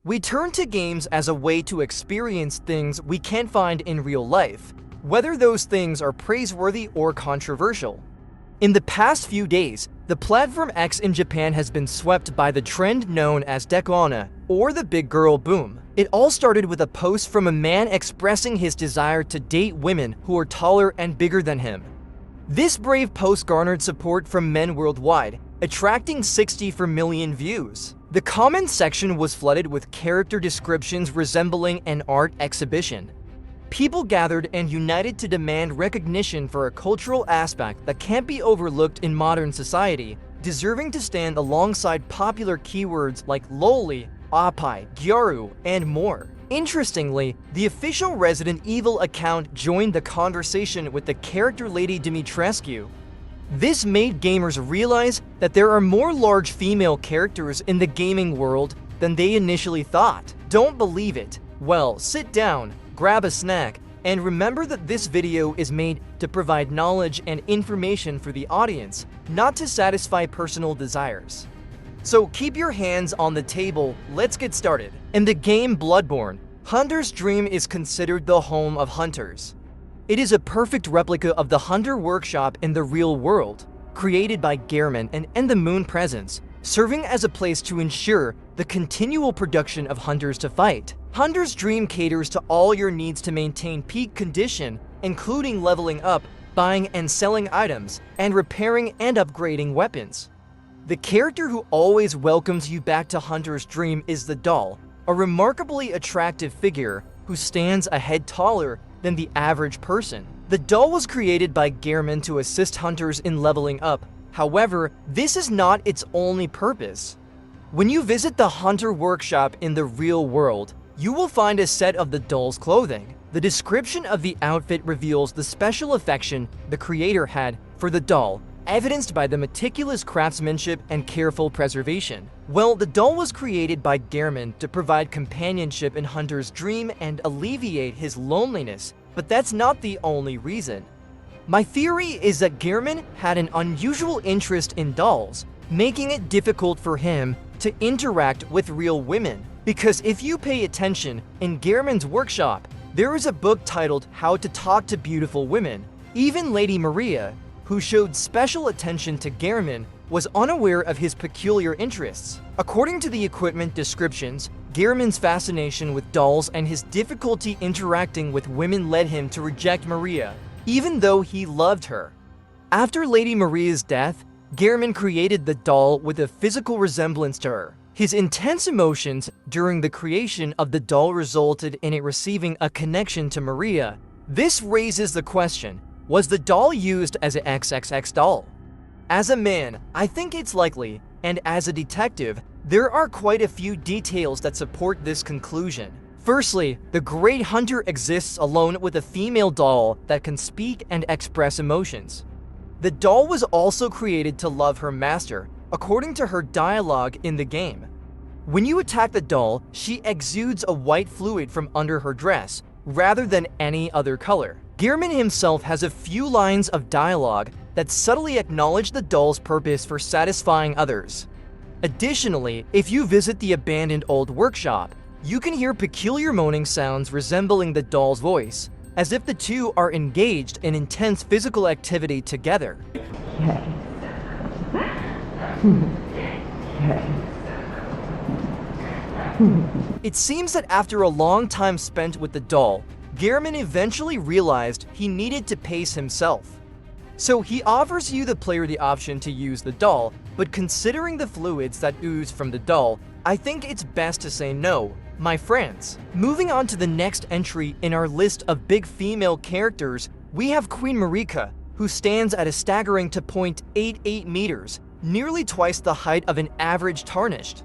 We turn to games as a way to experience things we can't find in real life, whether those things are praiseworthy or controversial. In the past few days, the Platform X in Japan has been swept by the trend known as Deka Onna, or the big girl boom. It all started with a post from a man expressing his desire to date women who are taller and bigger than him. This brave post garnered support from men worldwide, attracting 64 million views. The comment section was flooded with character descriptions resembling an art exhibition. People gathered and united to demand recognition for a cultural aspect that can't be overlooked in modern society, deserving to stand alongside popular keywords like loli, oppai, gyaru, and more. Interestingly, the official Resident Evil account joined the conversation with the character Lady Dimitrescu. This made gamers realize that there are more large female characters in the gaming world than they initially thought. Don't believe it? Well, sit down, grab a snack, and remember that this video is made to provide knowledge and information for the audience, not to satisfy personal desires. So keep your hands on the table, let's get started. In the game Bloodborne, Hunter's Dream is considered the home of hunters. It is a perfect replica of the Hunter Workshop in the real world, created by Gehrman and the Moon Presence, serving as a place to ensure the continual production of hunters to fight. Hunter's Dream caters to all your needs to maintain peak condition, including leveling up, buying and selling items, and repairing and upgrading weapons. The character who always welcomes you back to Hunter's Dream is the doll, a remarkably attractive figure who stands a head taller than the average person. The doll was created by Gehrman to assist hunters in leveling up. However, this is not its only purpose. When you visit the Hunter Workshop in the real world, you will find a set of the doll's clothing. The description of the outfit reveals the special affection the creator had for the doll, evidenced by the meticulous craftsmanship and careful preservation. Well, the doll was created by Gehrman to provide companionship in Hunter's Dream and alleviate his loneliness, but that's not the only reason. My theory is that Gehrman had an unusual interest in dolls, making it difficult for him to interact with real women. Because if you pay attention, in Gehrman's workshop, there is a book titled How to Talk to Beautiful Women. Even Lady Maria, who showed special attention to Gehrman, was unaware of his peculiar interests. According to the equipment descriptions, Gehrman's fascination with dolls and his difficulty interacting with women led him to reject Maria, even though he loved her. After Lady Maria's death, Gehrman created the doll with a physical resemblance to her. His intense emotions during the creation of the doll resulted in it receiving a connection to Maria. This raises the question, was the doll used as an XXX doll? As a man, I think it's likely, and as a detective, there are quite a few details that support this conclusion. Firstly, the Great Hunter exists alone with a female doll that can speak and express emotions. The doll was also created to love her master, according to her dialogue in the game. When you attack the doll, she exudes a white fluid from under her dress, rather than any other color. Gehrman himself has a few lines of dialogue that subtly acknowledge the doll's purpose for satisfying others. Additionally, if you visit the abandoned old workshop, you can hear peculiar moaning sounds resembling the doll's voice, as if the two are engaged in intense physical activity together. Yes. Yes. It seems that after a long time spent with the doll, Gehrman eventually realized he needed to pace himself. So he offers you the player the option to use the doll, but considering the fluids that ooze from the doll, I think it's best to say no, my friends. Moving on to the next entry in our list of big female characters, we have Queen Marika, who stands at a staggering 2.88 meters, nearly twice the height of an average Tarnished.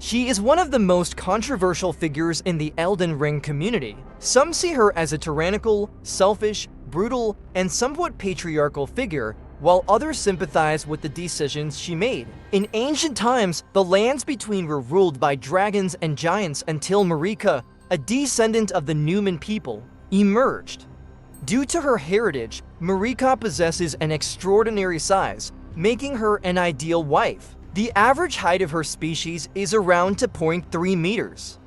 She is one of the most controversial figures in the Elden Ring community. Some see her as a tyrannical, selfish, brutal, and somewhat patriarchal figure, while others sympathize with the decisions she made. In ancient times, the lands between were ruled by dragons and giants until Marika, a descendant of the Numan people, emerged. Due to her heritage, Marika possesses an extraordinary size, making her an ideal wife. The average height of her species is around 2.3 meters.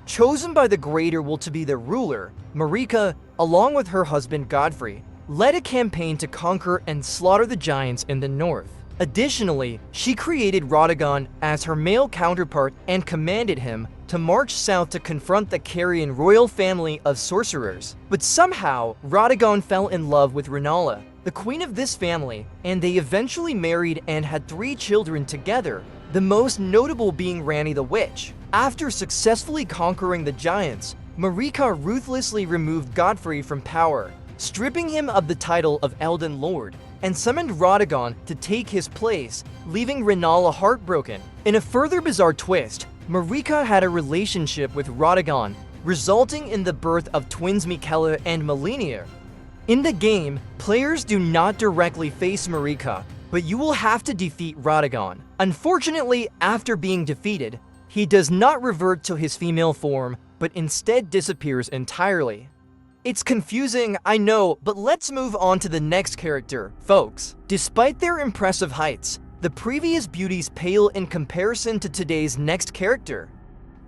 Chosen by the Greater Will to be their ruler, Marika, along with her husband Godfrey, led a campaign to conquer and slaughter the giants in the north. Additionally, she created Radagon as her male counterpart and commanded him to march south to confront the Carian royal family of sorcerers. But somehow, Radagon fell in love with Rennala, the queen of this family, and they eventually married and had 3 children together, the most notable being Ranni the Witch. After successfully conquering the giants, Marika ruthlessly removed Godfrey from power, stripping him of the title of Elden Lord, and summoned Radagon to take his place, leaving Rennala heartbroken. In a further bizarre twist, Marika had a relationship with Radagon, resulting in the birth of twins Miquella and Malenia. In the game, players do not directly face Marika, but you will have to defeat Radagon. Unfortunately, after being defeated, he does not revert to his female form, but instead disappears entirely. It's confusing, I know, but let's move on to the next character, folks. Despite their impressive heights, the previous beauties pale in comparison to today's next character.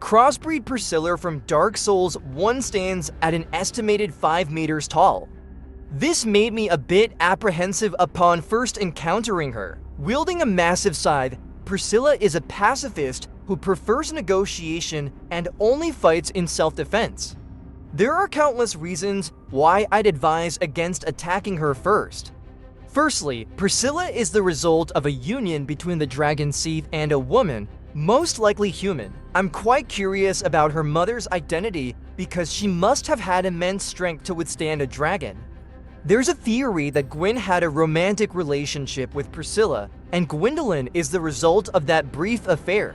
Crossbreed Priscilla from Dark Souls 1 stands at an estimated 5 meters tall. This made me a bit apprehensive upon first encountering her. Wielding a massive scythe, Priscilla is a pacifist who prefers negotiation and only fights in self-defense. There are countless reasons why I'd advise against attacking her first. Firstly, Priscilla is the result of a union between the dragon Seath and a woman, most likely human. I'm quite curious about her mother's identity because she must have had immense strength to withstand a dragon. There's a theory that Gwyn had a romantic relationship with Priscilla, and Gwyndolin is the result of that brief affair.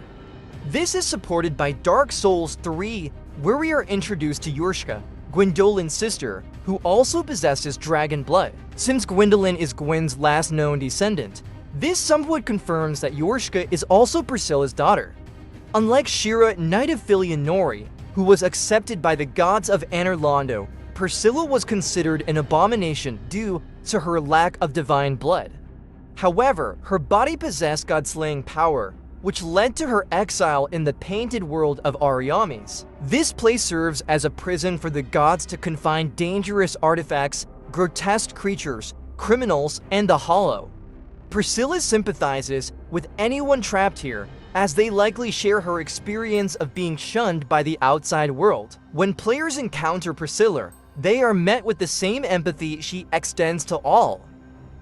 This is supported by Dark Souls 3, where we are introduced to Yorshka, Gwyndolin's sister, who also possesses dragon blood. Since Gwyndolin is Gwyn's last known descendant, this somewhat confirms that Yorshka is also Priscilla's daughter. Unlike Shira, Knight of Filianori, who was accepted by the gods of Anor Londo, Priscilla was considered an abomination due to her lack of divine blood. However, her body possessed god-slaying power, which led to her exile in the painted world of Ariamis. This place serves as a prison for the gods to confine dangerous artifacts, grotesque creatures, criminals, and the Hollow. Priscilla sympathizes with anyone trapped here, as they likely share her experience of being shunned by the outside world. When players encounter Priscilla, they are met with the same empathy she extends to all.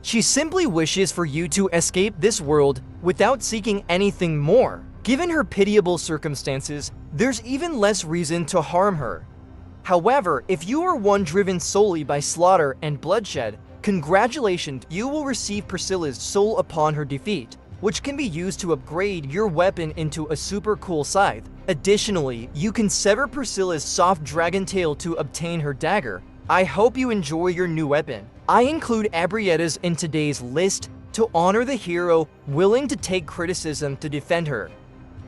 She simply wishes for you to escape this world without seeking anything more. Given her pitiable circumstances, there's even less reason to harm her. However, if you are one driven solely by slaughter and bloodshed, congratulations, you will receive Priscilla's soul upon her defeat, which can be used to upgrade your weapon into a super cool scythe. Additionally, you can sever Priscilla's soft dragon tail to obtain her dagger. I hope you enjoy your new weapon. I include Abrietta's in today's list to honor the hero willing to take criticism to defend her.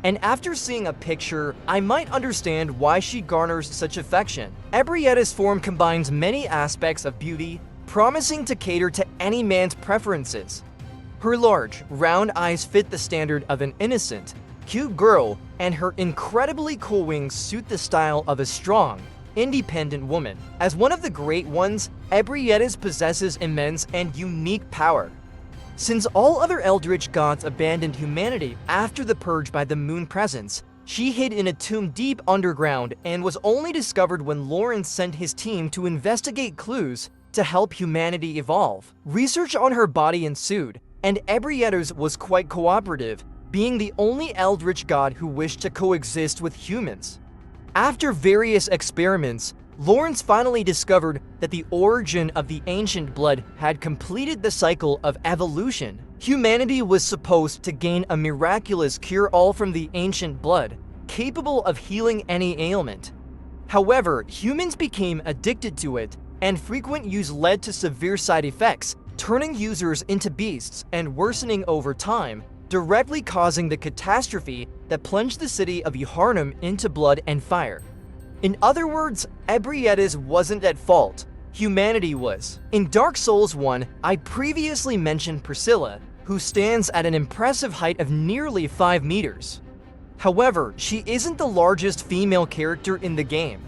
And after seeing a picture, I might understand why she garners such affection. Abrietta's form combines many aspects of beauty, promising to cater to any man's preferences. Her large, round eyes fit the standard of an innocent, cute girl, and her incredibly cool wings suit the style of a strong, independent woman. As one of the great ones, Abrietta's possesses immense and unique power. Since all other eldritch gods abandoned humanity after the purge by the moon presence, she hid in a tomb deep underground and was only discovered when Lawrence sent his team to investigate clues to help humanity evolve. Research on her body ensued, and Abrietta's was quite cooperative, being the only eldritch god who wished to coexist with humans. After various experiments, Lawrence finally discovered that the origin of the ancient blood had completed the cycle of evolution. Humanity was supposed to gain a miraculous cure-all from the ancient blood, capable of healing any ailment. However, humans became addicted to it, and frequent use led to severe side effects, turning users into beasts and worsening over time, directly causing the catastrophe that plunged the city of Yharnam into blood and fire. In other words, Abrietta's wasn't at fault, humanity was. In Dark Souls 1, I previously mentioned Priscilla, who stands at an impressive height of nearly 5 meters. However, she isn't the largest female character in the game.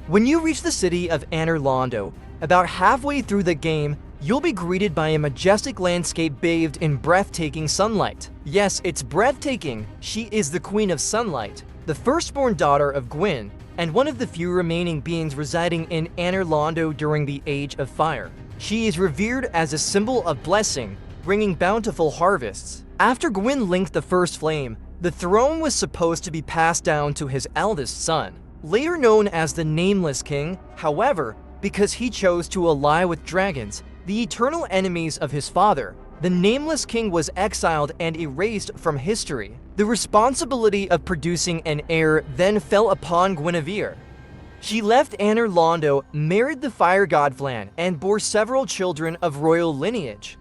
When you reach the city of Anor, about halfway through the game, you'll be greeted by a majestic landscape bathed in breathtaking sunlight. Yes, it's breathtaking. She is the Queen of Sunlight, the firstborn daughter of Gwyn, and one of the few remaining beings residing in Anor during the Age of Fire. She is revered as a symbol of blessing, bringing bountiful harvests. After Gwyn linked the first flame, the throne was supposed to be passed down to his eldest son, later known as the Nameless King. However, because he chose to ally with dragons, the eternal enemies of his father, the Nameless King was exiled and erased from history. The responsibility of producing an heir then fell upon Guinevere. She left Anor, married the fire god Flan, and bore several children of royal lineage.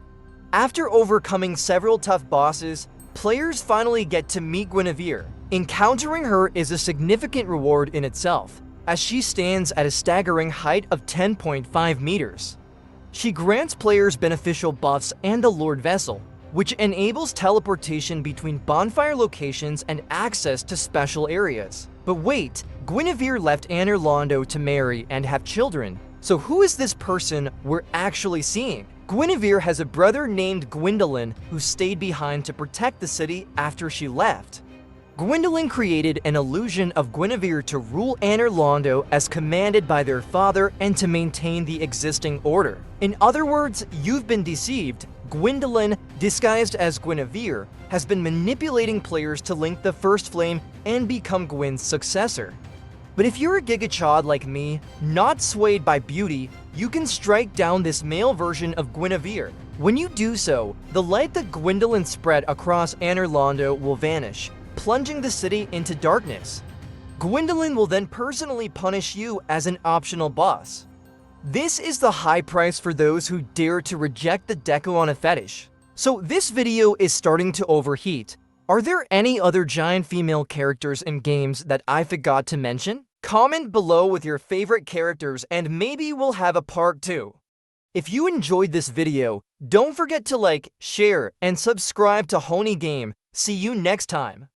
After overcoming several tough bosses, players finally get to meet Guinevere. Encountering her is a significant reward in itself, as she stands at a staggering height of 10.5 meters. She grants players beneficial buffs and a Lord Vessel, which enables teleportation between bonfire locations and access to special areas. But wait, Guinevere left Anor to marry and have children, so who is this person we're actually seeing? Guinevere has a brother named Gwyndolin who stayed behind to protect the city after she left. Gwyndolin created an illusion of Guinevere to rule Anor as commanded by their father and to maintain the existing order. In other words, you've been deceived. Gwyndolin, disguised as Guinevere, has been manipulating players to link the first flame and become Gwyn's successor. But if you're a gigachad like me, not swayed by beauty, you can strike down this male version of Guinevere. When you do so, the light that Gwyndolin spread across Anor will vanish, plunging the city into darkness. Gwyndolin will then personally punish you as an optional boss. This is the high price for those who dare to reject the Deka Onna fetish. So this video is starting to overheat. Are there any other giant female characters in games that I forgot to mention? Comment below with your favorite characters and maybe we'll have a part 2. If you enjoyed this video, don't forget to like, share, and subscribe to HoniGAME. See you next time.